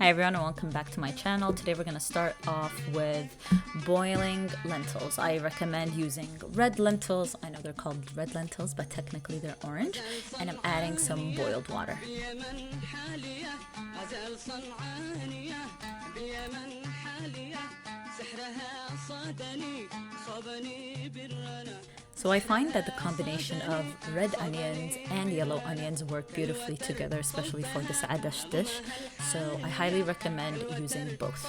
Hi everyone and welcome back to my channel. Today we're going to start off with boiling lentils. I recommend using red lentils. I know they're called red lentils, but technically they're orange. And I'm adding some boiled water. So I find that the combination of red onions and yellow onions work beautifully together, especially for this adash dish. So I highly recommend using both.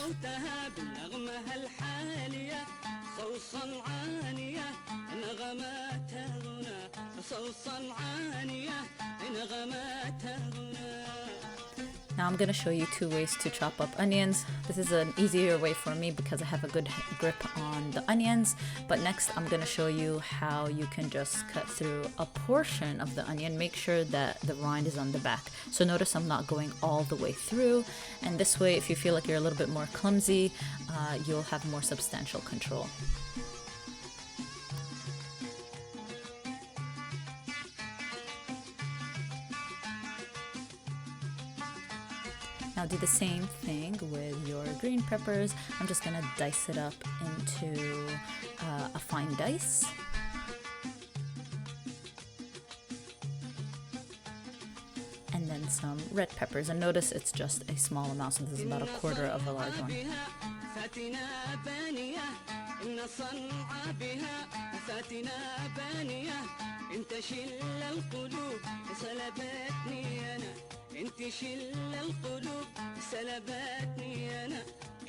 Now I'm going to show you two ways to chop up onions. This is an easier way for me because I have a good grip on the onions. But next I'm going to show you how you can just cut through a portion of the onion. Make sure that the rind is on the back. So notice I'm not going all the way through. And this way, if you feel like you're a little bit more clumsy, you'll have more substantial control. Now do the same thing with your green peppers. I'm just gonna dice it up into a fine dice. And then some red peppers. And notice it's just a small amount, so this is about a quarter of a large one. انت شل القلوب سلبتني انا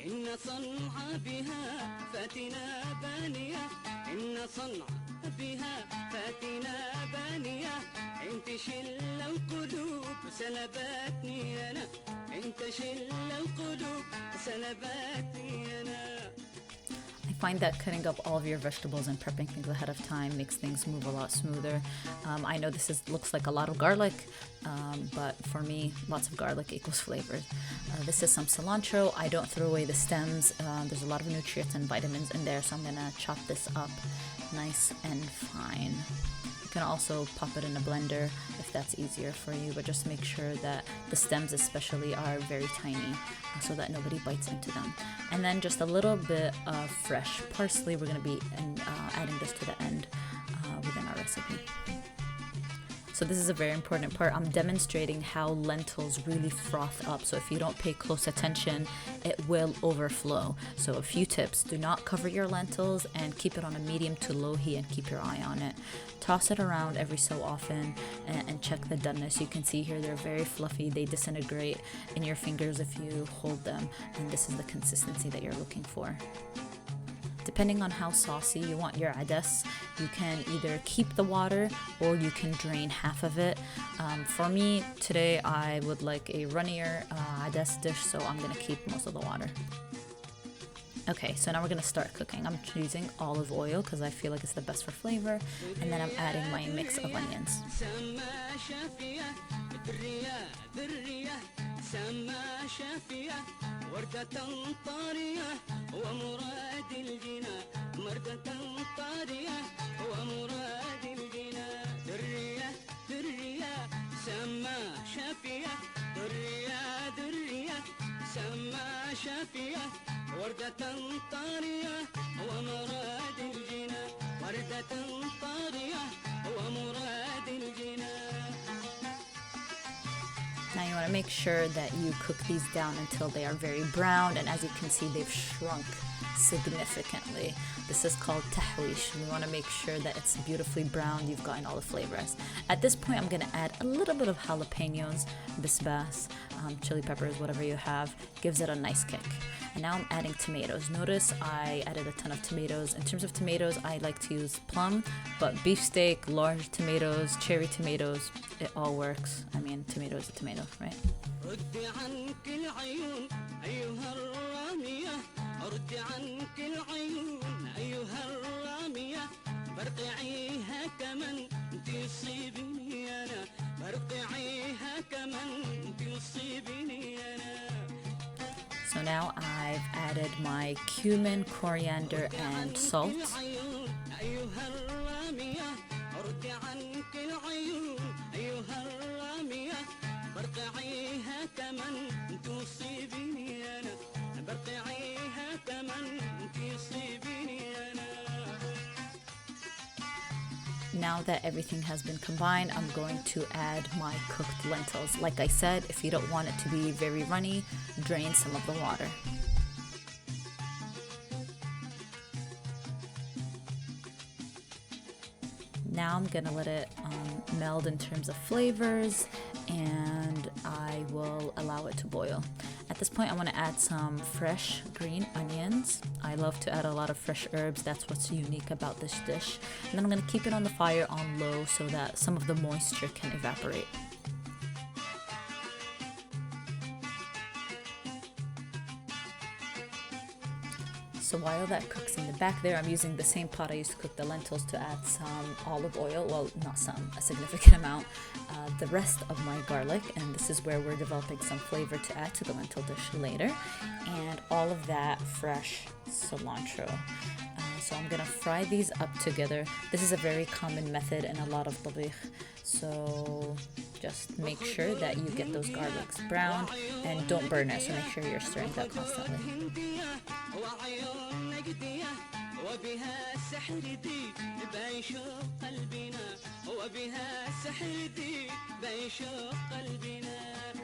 ان صنع بها فاتنا بانيه ان صنع بها فاتنا بانيه انت شل القلوب سلبتني انا انت شل القلوب سلبتني انا. I find that cutting up all of your vegetables and prepping things ahead of time makes things move a lot smoother. I know this looks like a lot of garlic, but for me, lots of garlic equals flavor. This is some cilantro. I don't throw away the stems. There's a lot of nutrients and vitamins in there, so I'm gonna chop this up nice and fine. You can also pop it in a blender if that's easier for you, but just make sure that the stems especially are very tiny so that nobody bites into them. And then just a little bit of fresh parsley. We're going to be adding this to the end within our recipe. So this is a very important part. I'm demonstrating how lentils really froth up. So if you don't pay close attention, it will overflow. So a few tips: do not cover your lentils and keep it on a medium to low heat and keep your eye on it. Toss it around every so often and check the doneness. You can see here they're very fluffy. They disintegrate in your fingers if you hold them. And this is the consistency that you're looking for. Depending on how saucy you want your ades, you can either keep the water or you can drain half of it. For me, today I would like a runnier ades dish, so I'm going to keep most of the water. Okay, so now we're going to start cooking. I'm choosing olive oil because I feel like it's the best for flavor. And then I'm adding my mix of onions. وردة طارية ومراد الجنى وردة طارية ومراد الجنى. Now you want to make sure that you cook these down until they are very brown, and as you can see they've shrunk significantly. This is called tahwish. We want to make sure that it's beautifully brown, you've gotten all the flavors. At this point I'm going to add a little bit of jalapenos, bisbas, chili peppers, whatever you have. Gives it a nice kick. And now I'm adding tomatoes. Notice I added a ton of tomatoes. In terms of tomatoes, I like to use plum, but beefsteak, large tomatoes, cherry tomatoes, it all works. I mean, tomato is a tomato, right? So now I've added my cumin, coriander, and salt. Now that everything has been combined, I'm going to add my cooked lentils. Like I said, if you don't want it to be very runny, drain some of the water. Now I'm gonna let it meld in terms of flavors, and I will allow it to boil. At this point, I want to add some fresh green onions. I love to add a lot of fresh herbs. That's what's unique about this dish. And then I'm going to keep it on the fire on low so that some of the moisture can evaporate. So while that cooks in the back there, I'm using the same pot I used to cook the lentils to add some olive oil. Well, not some, a significant amount. The rest of my garlic, and this is where we're developing some flavor to add to the lentil dish later. And all of that fresh cilantro. So I'm gonna fry these up together. This is a very common method in a lot of tabikh. So just make sure that you get those garlics browned and don't burn it. So make sure you're stirring that constantly. وبها السحر دي بيشوق قلبنا وبها السحر دي بيشوق قلبنا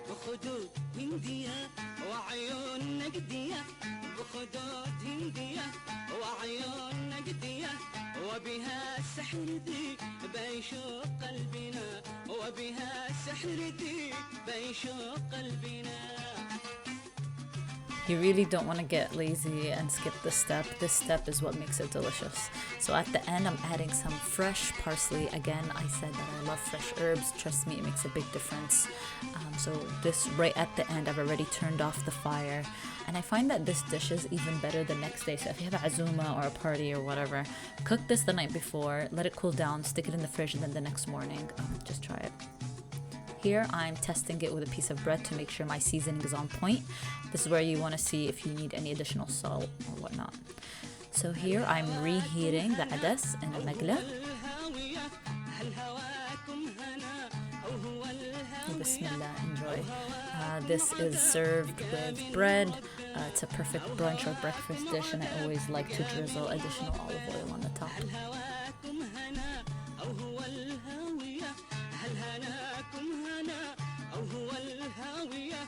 بخدود هندية وعيون نقدية بخدود هندية وعيون نقدية وبها السحر دي بيشوق قلبنا وبها السحر دي بيشوق قلبنا. You really don't want to get lazy and skip this step. This step is what makes it delicious. So at the end, I'm adding some fresh parsley. Again, I said that I love fresh herbs. Trust me, it makes a big difference. So this right at the end, I've already turned off the fire. And I find that this dish is even better the next day. So if you have a azuma or a party or whatever, cook this the night before, let it cool down, stick it in the fridge, and then the next morning, just try it. Here I'm testing it with a piece of bread to make sure my seasoning is on point. This is where you want to see if you need any additional salt or whatnot. So here I'm reheating the adas in a magla. Bismillah, enjoy. This is served with bread. It's a perfect brunch or breakfast dish, and I always like to drizzle additional olive oil on the top. هل هناكم هنا أو هو الهاوية